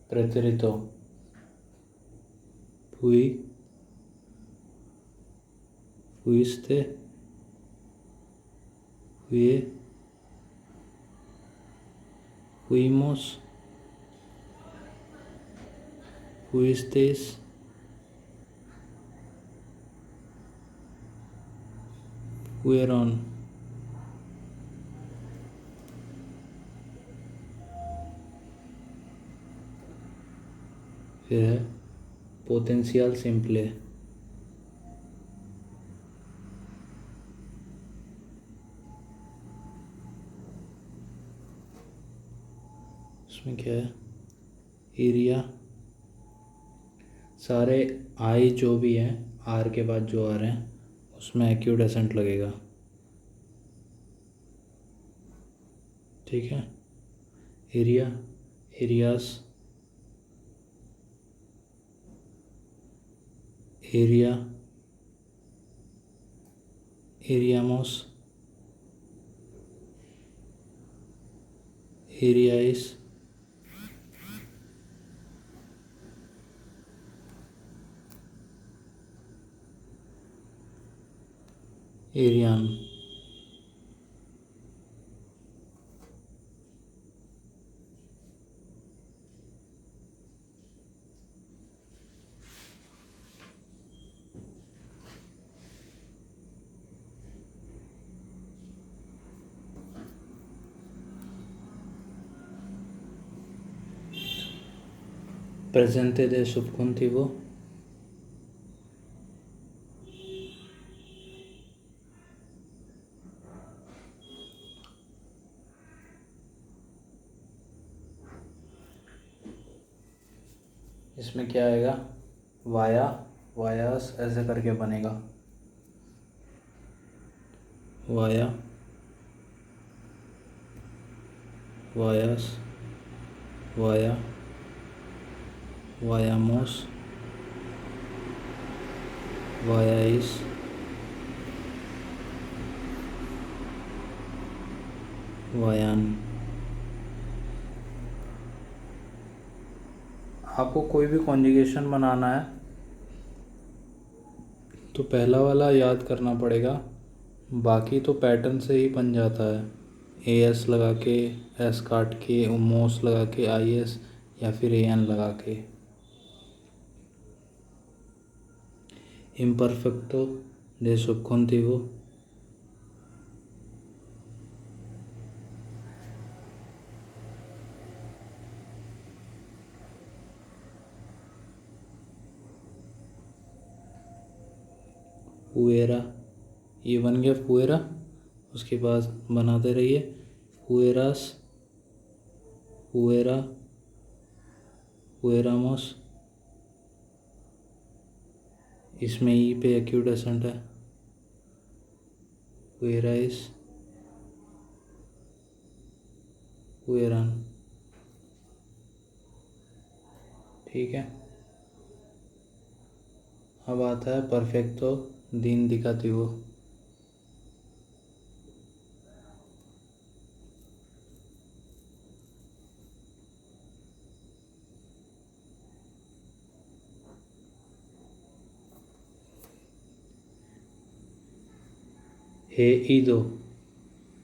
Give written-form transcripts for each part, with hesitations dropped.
pretérito. Fui, fuiste, fui, fuimos, fuisteis, fueron. फिर है potential simple. इसमें क्या है? एरिया। सारे आई जो भी हैं आर के बाद जो आ रहे हैं उसमें एक्यूडेसेंट लगेगा। ठीक है। एरिया, एरियास, एरिया, एरियामोस, एरियाइस, एरियान। प्रेजेंटे दे subjuntivo, इसमें क्या आएगा? वाया, वायास ऐसे करके बनेगा। वाया, वायास, वाया, वायामोस, वायाइस, वायान। आपको कोई भी कॉन्जुगेशन बनाना है तो पहला वाला याद करना पड़ेगा, बाकी तो पैटर्न से ही बन जाता है। ए एस लगा के, एस काट के, मोस लगा के, आई एस या फिर ए एन लगा के। इम्परफेक्टो दे subjuntivo, फुएरा, ये बन गया फुएरा। उसके बाद बनाते रहिए फुएरास, फुएरा, फुएरामोस। इसमें ई पे एक्यूडेसेंट है। फुएराइस, फुएरान। ठीक है। अब आता है परफेक्टो द इंडिकेटिवो। हे ईदो,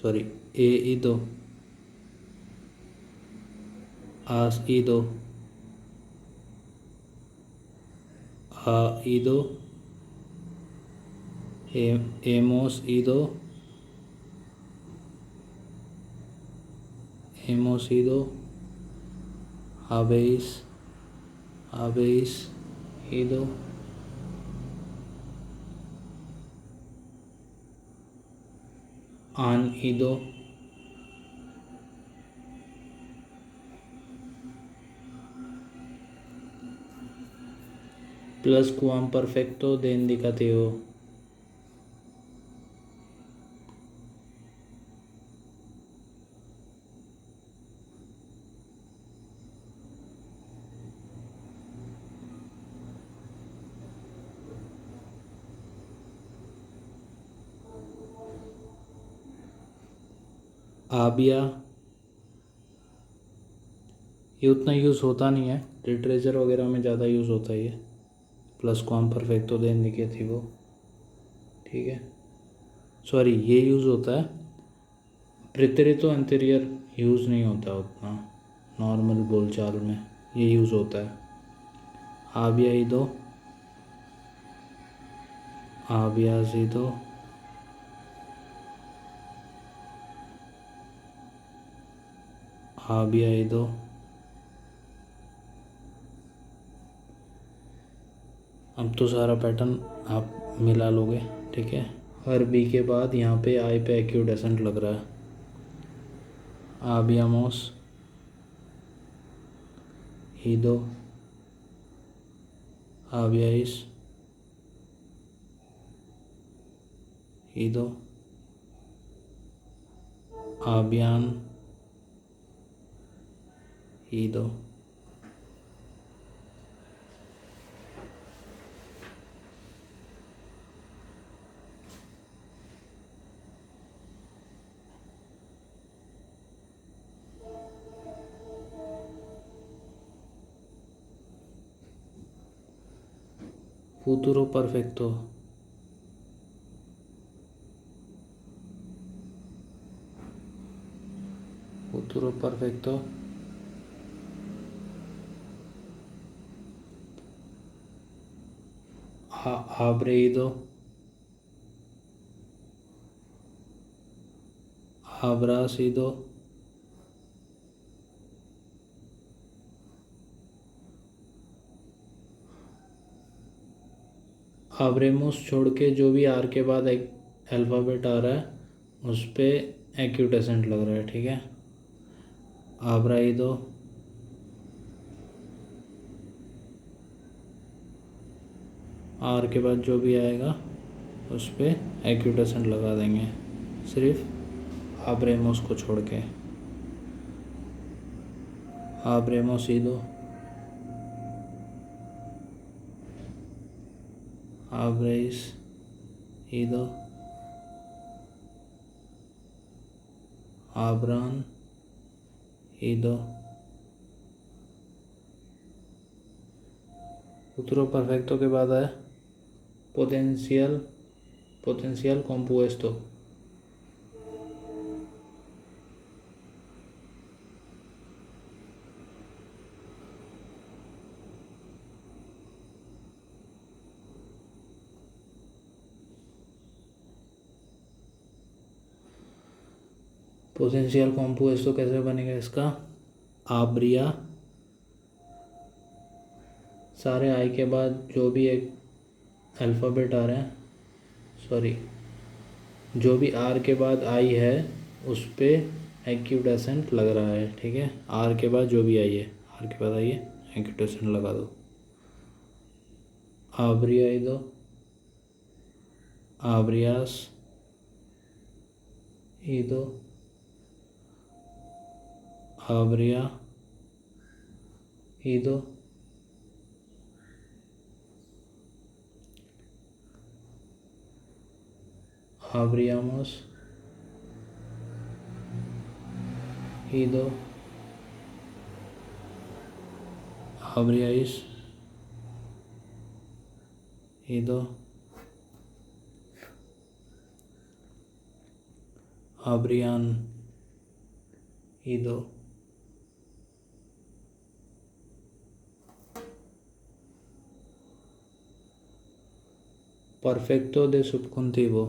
सॉरी, ए ईदो, आस ईदो, आ ईदो, हेमोस ईदो, हेमोस ईदो, हाबेइस, हाबेइस ईदो, आन ईदो, प्लस क्वाम परफेक्टो de indicativo। आबिया, ये उतना यूज़ होता नहीं है, लिटरेचर वगैरह में ज़्यादा यूज़ होता है ये, प्लस क्वाम परफेक्टो दे इंडिकेटिवो, ठीक है। सॉरी, ये यूज़ होता है, प्रेतेरितो अंतरियर यूज़ नहीं होता उतना, नॉर्मल बोलचाल में ये यूज़ होता है। आबियाइदो, आबियाजिदो, आबियाइदो, अब तो सारा पैटर्न आप मिला लोगे, ठीक है। हर बी के बाद यहाँ पे आई पे एक्यूट एसेंट लग रहा है। आबियामोस, हीदो, आबियाइस, हीदो, आबियान, हीदो। futuro perfecto, futuro perfecto, habré ido, habrá sido, हाब्रेमोस छोड़ के जो भी आर के बाद एक अल्फ़ाबेट आ रहा है उस पर एक्यूट एसेंट लग रहा है, ठीक है। आब्राइदो, आर के बाद जो भी आएगा उस पर एक्यूट एसेंट लगा देंगे, सिर्फ आब्रेमोस को छोड़ के। आब्रेमोसिदो, आब्रेइस ईदो, आब्रान ईदो। futuro perfecto के बाद है पोटेंशियल, पोटेंशियल कॉम्पुएस्टो, पोटेंशियल कॉम्पुएस्टो कैसे बनेगा इसका? आब्रिया, सारे आई के बाद जो भी एक अल्फ़ाबेट आ रहे हैं, सॉरी जो भी आर के बाद आई है उस पर एक्यूट एसेंट लग रहा है, ठीक है। आर के बाद जो भी आई है, आर के बाद आई है एक्यूट एसेंट लगा दो। आब्रियाइदो, आब्रियास ईदो, आब्रिया ईदो, आब्रियामोस ईदो, आब्रियाइस ईदो, आब्रियान ईदो। परफेक्टो दे subjuntivo,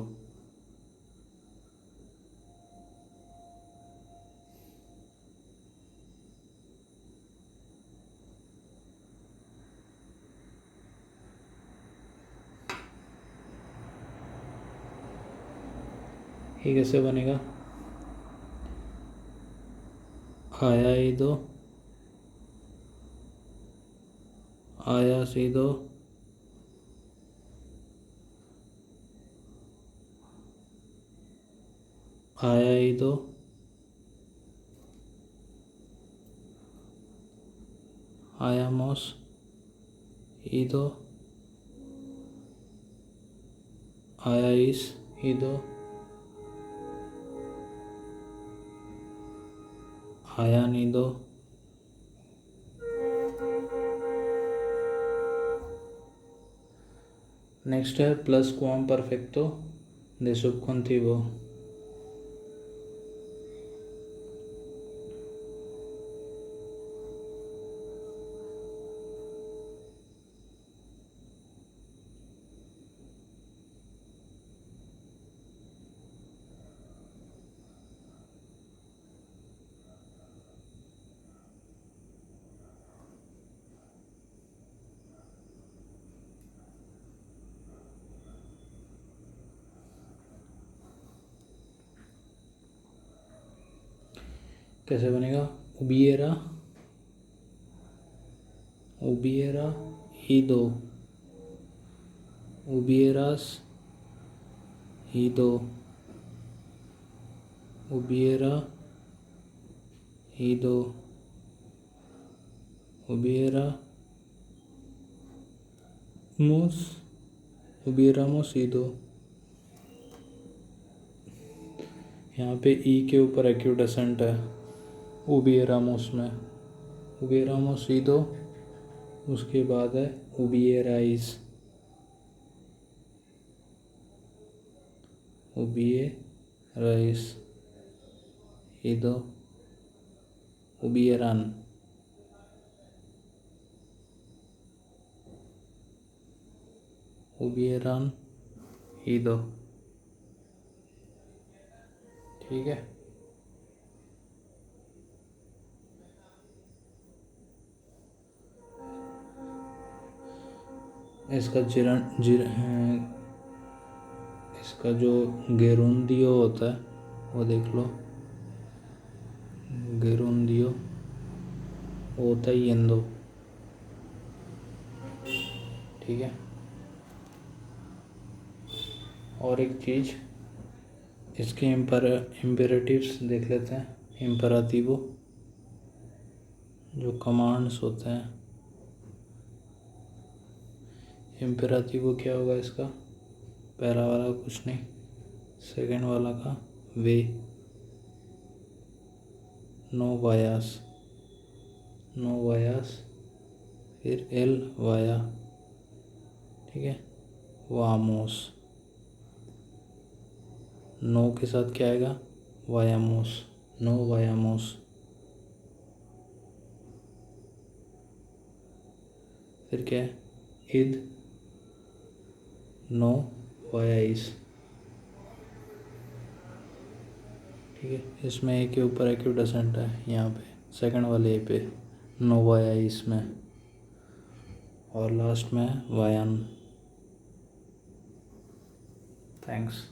ये कैसे बनेगा? आया ईदो, आया सीदो, आया ईदो, आयामोस ईदो, आयाइस ईदो, आयान ईदो, नेक्स्ट है प्लस क्वाम परफेक्टो de subjuntivo. कैसे बनेगा? उबिएरा उबिएरा ईदो, उबिएरास ईदो, उबिएरा ईदो, उबिएरा मोस उबिएरामोस ईदो। यहाँ पे ई के ऊपर एक्यूट एसेंट है उबिएरामोस में, उबिएरामोस ईदो। उसके बाद है उबिएराइस, उबिएराइस ईदो, उबिएरान, उबिएरान ईदो। ठीक है। इसका इसका जो गेरुंदियो होता है वो देख लो, गेरुंदियो वो होता है येंदो। ठीक है। और एक चीज़, इसके इम्पेरेटिव्स देख लेते हैं। इम्पेराटिवो जो कमांड्स होते हैं, इम्पेराटिवो क्या होगा इसका? पहला वाला कुछ नहीं, सेकंड वाला का वे, नो वायास, नो वायास, फिर एल वाया। ठीक है। वामोस, नो के साथ क्या आएगा? वायामोस, नो वायामोस। फिर क्या है? इद, नो वायाइस। ठीक है। इसमें ए के ऊपर एक्यूट एसेंट है यहाँ पे, सेकंड वाले ए पे, नो वायाइस में। और लास्ट में है वायान। थैंक्स।